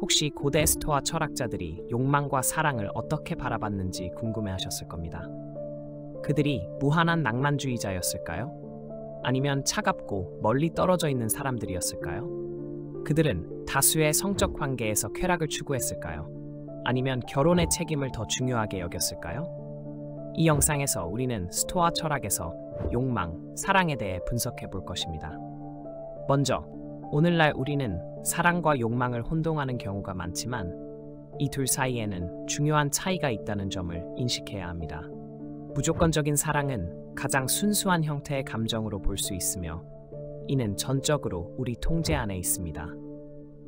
혹시 고대 스토아 철학자들이 욕망과 사랑을 어떻게 바라봤는지 궁금해하셨을 겁니다. 그들이 무한한 낭만주의자였을까요? 아니면 차갑고 멀리 떨어져 있는 사람들이었을까요? 그들은 다수의 성적 관계에서 쾌락을 추구했을까요? 아니면 결혼의 책임을 더 중요하게 여겼을까요? 이 영상에서 우리는 스토아 철학에서 욕망, 사랑에 대해 분석해 볼 것입니다. 먼저, 오늘날 우리는 사랑과 욕망을 혼동하는 경우가 많지만 이 둘 사이에는 중요한 차이가 있다는 점을 인식해야 합니다. 무조건적인 사랑은 가장 순수한 형태의 감정으로 볼 수 있으며 이는 전적으로 우리 통제 안에 있습니다.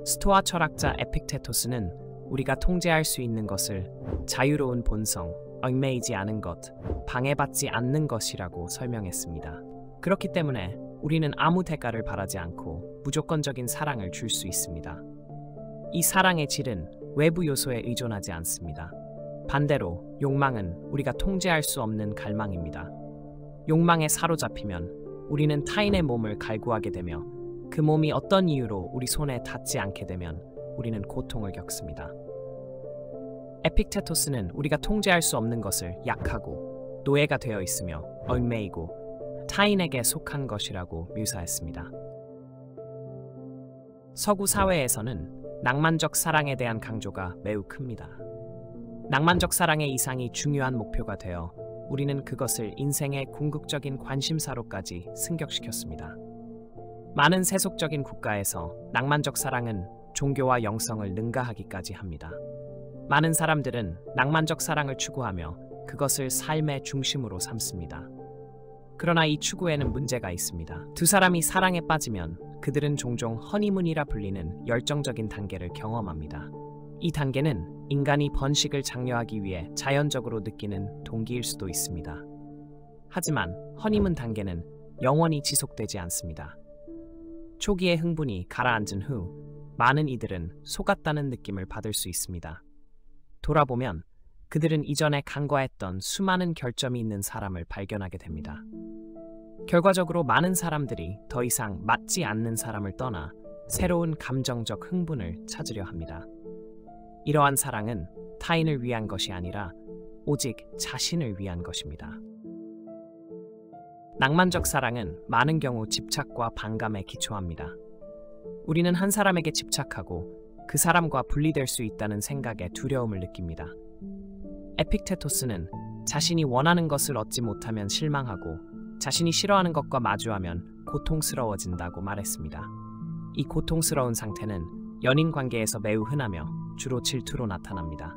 스토아 철학자 에픽테토스는 우리가 통제할 수 있는 것을 자유로운 본성, 얽매이지 않은 것, 방해받지 않는 것이라고 설명했습니다. 그렇기 때문에 우리는 아무 대가를 바라지 않고 무조건적인 사랑을 줄 수 있습니다. 이 사랑의 질은 외부 요소에 의존하지 않습니다. 반대로 욕망은 우리가 통제할 수 없는 갈망입니다. 욕망에 사로잡히면 우리는 타인의 몸을 갈구하게 되며 그 몸이 어떤 이유로 우리 손에 닿지 않게 되면 우리는 고통을 겪습니다. 에픽테토스는 우리가 통제할 수 없는 것을 약하고 노예가 되어 있으며 얽매이고 타인에게 속한 것이라고 묘사했습니다. 서구 사회에서는 낭만적 사랑에 대한 강조가 매우 큽니다. 낭만적 사랑의 이상이 중요한 목표가 되어 우리는 그것을 인생의 궁극적인 관심사로까지 승격시켰습니다. 많은 세속적인 국가에서 낭만적 사랑은 종교와 영성을 능가하기까지 합니다. 많은 사람들은 낭만적 사랑을 추구하며 그것을 삶의 중심으로 삼습니다. 그러나 이 추구에는 문제가 있습니다. 두 사람이 사랑에 빠지면 그들은 종종 허니문이라 불리는 열정적인 단계를 경험합니다. 이 단계는 인간이 번식을 장려하기 위해 자연적으로 느끼는 동기일 수도 있습니다. 하지만 허니문 단계는 영원히 지속되지 않습니다. 초기의 흥분이 가라앉은 후 많은 이들은 속았다는 느낌을 받을 수 있습니다. 돌아보면 그들은 이전에 간과했던 수많은 결점이 있는 사람을 발견하게 됩니다. 결과적으로 많은 사람들이 더 이상 맞지 않는 사람을 떠나 새로운 감정적 흥분을 찾으려 합니다. 이러한 사랑은 타인을 위한 것이 아니라 오직 자신을 위한 것입니다. 낭만적 사랑은 많은 경우 집착과 반감에 기초합니다. 우리는 한 사람에게 집착하고 그 사람과 분리될 수 있다는 생각에 두려움을 느낍니다. 에픽테토스는 자신이 원하는 것을 얻지 못하면 실망하고 자신이 싫어하는 것과 마주하면 고통스러워진다고 말했습니다. 이 고통스러운 상태는 연인 관계에서 매우 흔하며 주로 질투로 나타납니다.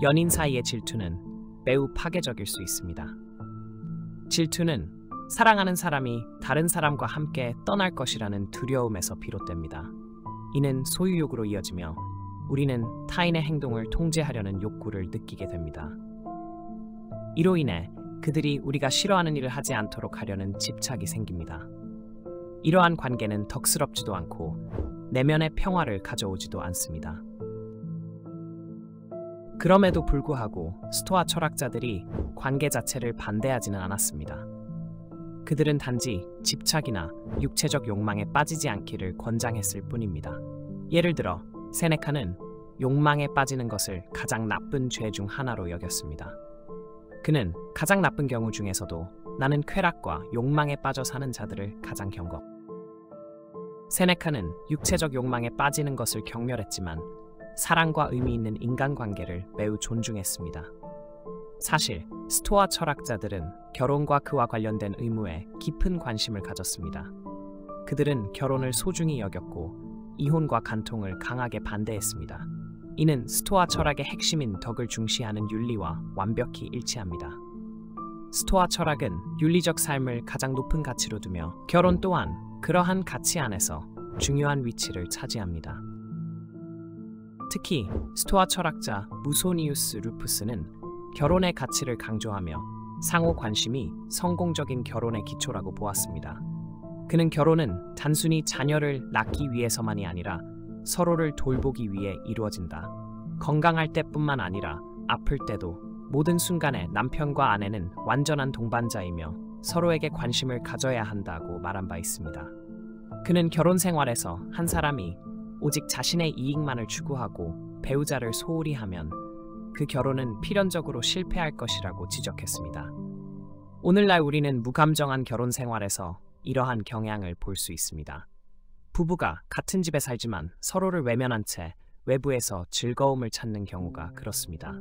연인 사이의 질투는 매우 파괴적일 수 있습니다. 질투는 사랑하는 사람이 다른 사람과 함께 떠날 것이라는 두려움에서 비롯됩니다. 이는 소유욕으로 이어지며 우리는 타인의 행동을 통제하려는 욕구를 느끼게 됩니다. 이로 인해 그들이 우리가 싫어하는 일을 하지 않도록 하려는 집착이 생깁니다. 이러한 관계는 덕스럽지도 않고 내면의 평화를 가져오지도 않습니다. 그럼에도 불구하고 스토아 철학자들이 관계 자체를 반대하지는 않았습니다. 그들은 단지 집착이나 육체적 욕망에 빠지지 않기를 권장했을 뿐입니다. 예를 들어 세네카는 욕망에 빠지는 것을 가장 나쁜 죄 중 하나로 여겼습니다. 그는 가장 나쁜 경우 중에서도 나는 쾌락과 욕망에 빠져 사는 자들을 가장 경고. 세네카는 육체적 욕망에 빠지는 것을 경멸했지만 사랑과 의미 있는 인간관계를 매우 존중했습니다. 사실 스토아 철학자들은 결혼과 그와 관련된 의무에 깊은 관심을 가졌습니다. 그들은 결혼을 소중히 여겼고 이혼과 간통을 강하게 반대했습니다. 이는 스토아 철학의 핵심인 덕을 중시하는 윤리와 완벽히 일치합니다. 스토아 철학은 윤리적 삶을 가장 높은 가치로 두며 결혼 또한 그러한 가치 안에서 중요한 위치를 차지합니다. 특히 스토아 철학자 무소니우스 루푸스는 결혼의 가치를 강조하며 상호 관심이 성공적인 결혼의 기초라고 보았습니다. 그는 결혼은 단순히 자녀를 낳기 위해서만이 아니라 서로를 돌보기 위해 이루어진다. 건강할 때뿐만 아니라 아플 때도 모든 순간에 남편과 아내는 완전한 동반자이며 서로에게 관심을 가져야 한다고 말한 바 있습니다. 그는 결혼 생활에서 한 사람이 오직 자신의 이익만을 추구하고 배우자를 소홀히 하면 그 결혼은 필연적으로 실패할 것이라고 지적했습니다. 오늘날 우리는 무감정한 결혼 생활에서 이러한 경향을 볼 수 있습니다. 부부가 같은 집에 살지만 서로를 외면한 채 외부에서 즐거움을 찾는 경우가 그렇습니다.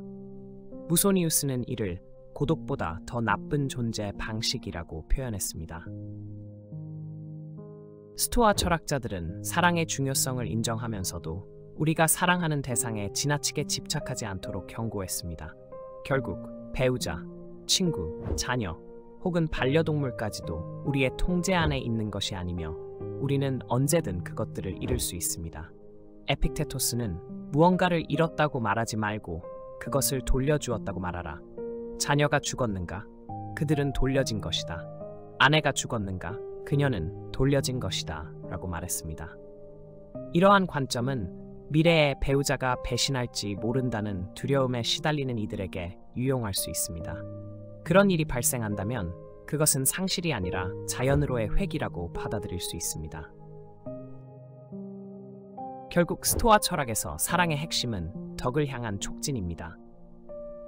무소니우스는 이를 고독보다 더 나쁜 존재 방식이라고 표현했습니다. 스토아 철학자들은 사랑의 중요성을 인정하면서도 우리가 사랑하는 대상에 지나치게 집착하지 않도록 경고했습니다. 결국 배우자, 친구, 자녀 혹은 반려동물까지도 우리의 통제 안에 있는 것이 아니며 우리는 언제든 그것들을 잃을 수 있습니다. 에픽테토스는 무언가를 잃었다고 말하지 말고 그것을 돌려주었다고 말하라. 자녀가 죽었는가? 그들은 돌려진 것이다. 아내가 죽었는가? 그녀는 돌려진 것이다. 라고 말했습니다. 이러한 관점은 미래에 배우자가 배신할지 모른다는 두려움에 시달리는 이들에게 유용할 수 있습니다. 그런 일이 발생한다면 그것은 상실이 아니라 자연으로의 획이라고 받아들일 수 있습니다. 결국 스토아 철학에서 사랑의 핵심은 덕을 향한 촉진입니다.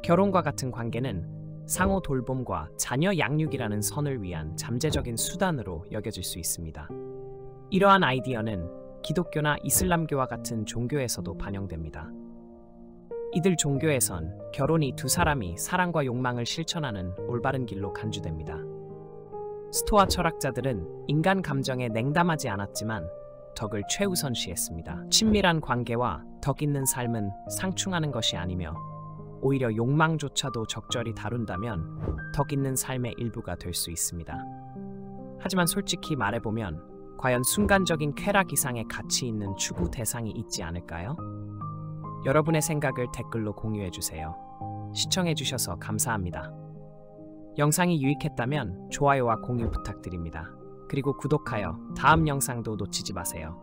결혼과 같은 관계는 상호 돌봄과 자녀 양육이라는 선을 위한 잠재적인 수단으로 여겨질 수 있습니다. 이러한 아이디어는 기독교나 이슬람교와 같은 종교에서도 반영됩니다. 이들 종교에선 결혼이 두 사람이 사랑과 욕망을 실천하는 올바른 길로 간주됩니다. 스토아 철학자들은 인간 감정에 냉담하지 않았지만 덕을 최우선시했습니다. 친밀한 관계와 덕 있는 삶은 상충하는 것이 아니며 오히려 욕망조차도 적절히 다룬다면 덕 있는 삶의 일부가 될 수 있습니다. 하지만 솔직히 말해보면 과연 순간적인 쾌락 이상의 가치 있는 추구 대상이 있지 않을까요? 여러분의 생각을 댓글로 공유해주세요. 시청해주셔서 감사합니다. 영상이 유익했다면 좋아요와 공유 부탁드립니다. 그리고 구독하여 다음 영상도 놓치지 마세요.